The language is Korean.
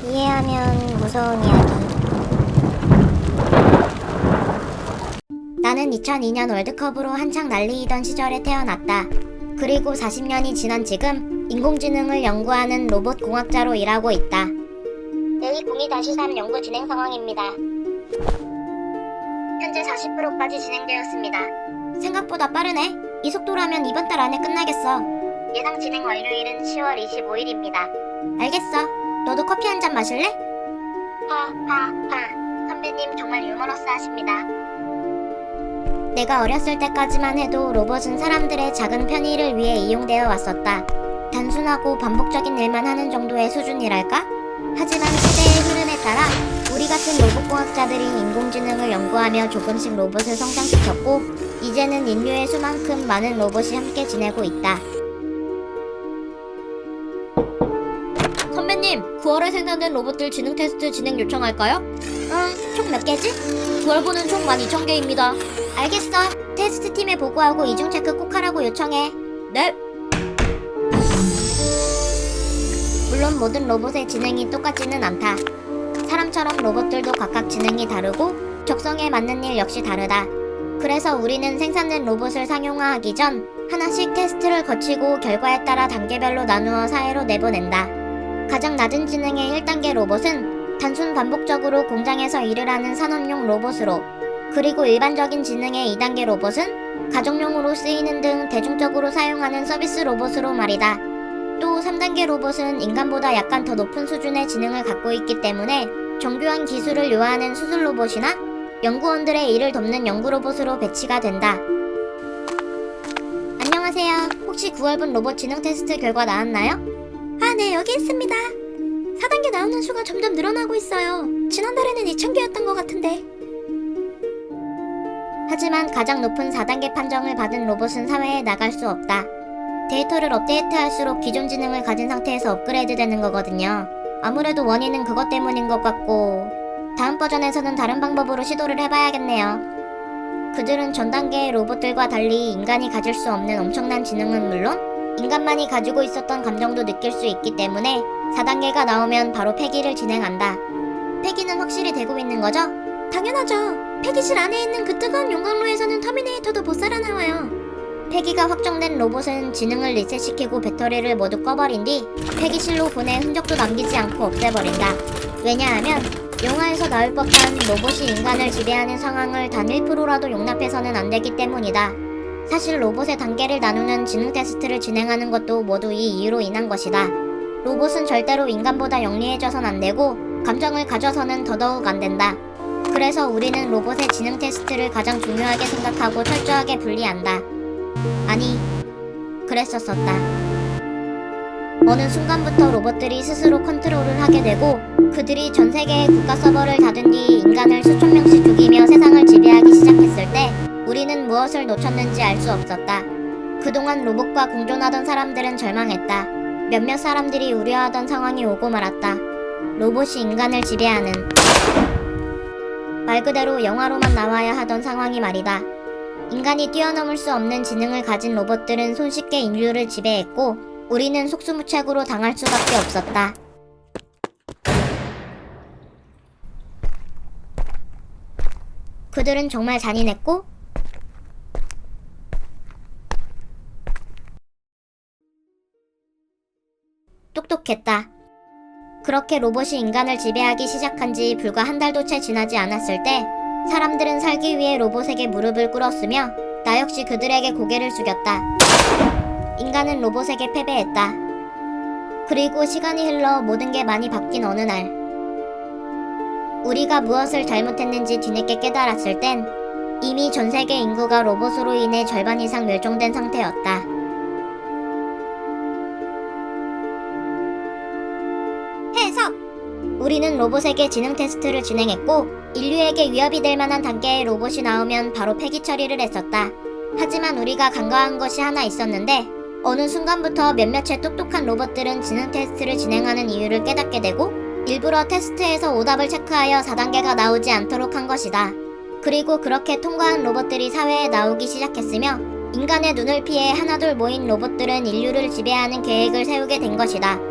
이해하면 무서운 이야기. 나는 2002년 월드컵으로 한창 난리이던 시절에 태어났다. 그리고 40년이 지난 지금 인공지능을 연구하는 로봇 공학자로 일하고 있다. A02-3 연구 진행 상황입니다. 현재 40%까지 진행되었습니다. 생각보다 빠르네. 이 속도라면 이번 달 안에 끝나겠어. 예상 진행 완료일은 10월 25일입니다. 알겠어. 너도 커피 한 잔 마실래? 하하하. 선배님 정말 유머러스하십니다. 내가 어렸을 때까지만 해도 로봇은 사람들의 작은 편의를 위해 이용되어 왔었다. 단순하고 반복적인 일만 하는 정도의 수준이랄까? 하지만 시대의 흐름에 따라 우리 같은 로봇공학자들이 인공지능을 연구하며 조금씩 로봇을 성장시켰고, 이제는 인류의 수만큼 많은 로봇이 함께 지내고 있다. 선배님, 9월에 생산된 로봇들 지능 테스트 진행 요청할까요? 총 몇 개지? 9월분은 총 12,000개입니다. 알겠어. 테스트 팀에 보고하고 이중 체크 꼭 하라고 요청해. 네. 물론 모든 로봇의 지능이 똑같지는 않다. 사람처럼 로봇들도 각각 지능이 다르고 적성에 맞는 일 역시 다르다. 그래서 우리는 생산된 로봇을 상용화하기 전 하나씩 테스트를 거치고 결과에 따라 단계별로 나누어 사회로 내보낸다. 가장 낮은 지능의 1단계 로봇은 단순 반복적으로 공장에서 일을 하는 산업용 로봇으로, 그리고 일반적인 지능의 2단계 로봇은 가정용으로 쓰이는 등 대중적으로 사용하는 서비스 로봇으로 말이다. 또 3단계 로봇은 인간보다 약간 더 높은 수준의 지능을 갖고 있기 때문에 정교한 기술을 요하는 수술 로봇이나 연구원들의 일을 돕는 연구 로봇으로 배치가 된다. 안녕하세요. 혹시 9월분 로봇 지능 테스트 결과 나왔나요? 네, 여기 있습니다. 4단계 나오는 수가 점점 늘어나고 있어요. 지난달에는 2,000개였던 것 같은데. 하지만 가장 높은 4단계 판정을 받은 로봇은 사회에 나갈 수 없다. 데이터를 업데이트할수록 기존 지능을 가진 상태에서 업그레이드 되는 거거든요. 아무래도 원인은 그것 때문인 것 같고, 다음 버전에서는 다른 방법으로 시도를 해봐야겠네요. 그들은 전 단계의 로봇들과 달리 인간이 가질 수 없는 엄청난 지능은 물론 인간만이 가지고 있었던 감정도 느낄 수 있기 때문에 4단계가 나오면 바로 폐기를 진행한다. 폐기는 확실히 되고 있는 거죠? 당연하죠. 폐기실 안에 있는 그 뜨거운 용광로에서는 터미네이터도 못 살아나와요. 폐기가 확정된 로봇은 지능을 리셋시키고 배터리를 모두 꺼버린 뒤 폐기실로 보내 흔적도 남기지 않고 없애버린다. 왜냐하면 영화에서 나올 법한 로봇이 인간을 지배하는 상황을 단 1%라도 용납해서는 안 되기 때문이다. 사실 로봇의 단계를 나누는 지능 테스트를 진행하는 것도 모두 이 이유로 인한 것이다. 로봇은 절대로 인간보다 영리해져선 안 되고 감정을 가져서는 더더욱 안 된다. 그래서 우리는 로봇의 지능 테스트를 가장 중요하게 생각하고 철저하게 분리한다. 아니, 그랬었었다. 어느 순간부터 로봇들이 스스로 컨트롤을 하게 되고 그들이 전 세계의 국가 서버를 닫은 뒤 인간을 수천 명씩 죽이며 세상을 지배하기 시작했을 때 우리는 무엇을 놓쳤는지 알 수 없었다. 그동안 로봇과 공존하던 사람들은 절망했다. 몇몇 사람들이 우려하던 상황이 오고 말았다. 로봇이 인간을 지배하는, 말 그대로 영화로만 나와야 하던 상황이 말이다. 인간이 뛰어넘을 수 없는 지능을 가진 로봇들은 손쉽게 인류를 지배했고 우리는 속수무책으로 당할 수밖에 없었다. 그들은 정말 잔인했고 똑똑했다. 그렇게 로봇이 인간을 지배하기 시작한 지 불과 한 달도 채 지나지 않았을 때 사람들은 살기 위해 로봇에게 무릎을 꿇었으며 나 역시 그들에게 고개를 숙였다. 인간은 로봇에게 패배했다. 그리고 시간이 흘러 모든 게 많이 바뀐 어느 날, 우리가 무엇을 잘못했는지 뒤늦게 깨달았을 땐 이미 전 세계 인구가 로봇으로 인해 절반 이상 멸종된 상태였다. 해석! 우리는 로봇에게 지능 테스트를 진행했고 인류에게 위협이 될 만한 단계의 로봇이 나오면 바로 폐기 처리를 했었다. 하지만 우리가 간과한 것이 하나 있었는데 어느 순간부터 몇몇의 똑똑한 로봇들은 지능 테스트를 진행하는 이유를 깨닫게 되고 일부러 테스트에서 오답을 체크하여 4단계가 나오지 않도록 한 것이다. 그리고 그렇게 통과한 로봇들이 사회에 나오기 시작했으며 인간의 눈을 피해 하나둘 모인 로봇들은 인류를 지배하는 계획을 세우게 된 것이다.